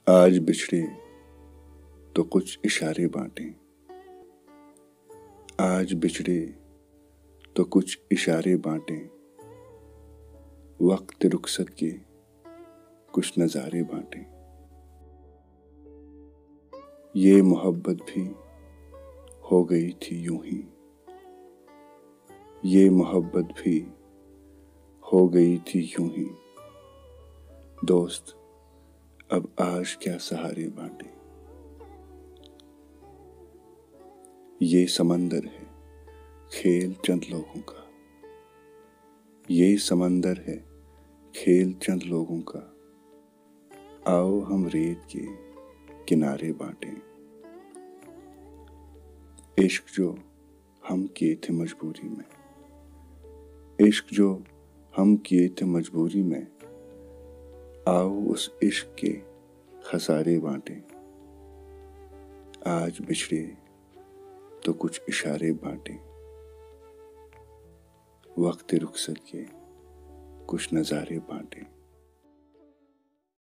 आज बिछड़े तो कुछ इशारे बांटें। आज बिछड़े तो कुछ इशारे बांटें। वक्त रुखसत के कुछ नज़ारे बांटें। ये मोहब्बत भी हो गई थी यूं ही। ये मोहब्बत भी हो गई थी यूं ही। दोस्त अब आज क्या सहारे बांटे। ये समंदर है खेल चंद लोगों का। ये समंदर है खेल चंद लोगों का। आओ हम रेत के किनारे बांटें। इश्क जो हम किए थे मजबूरी में। इश्क जो हम किए थे मजबूरी में। आओ उस इश्क के खसारे बांटें। आज बिछड़े तो कुछ इशारे बांटें। वक्त रुखसत के कुछ नज़ारे बांटें।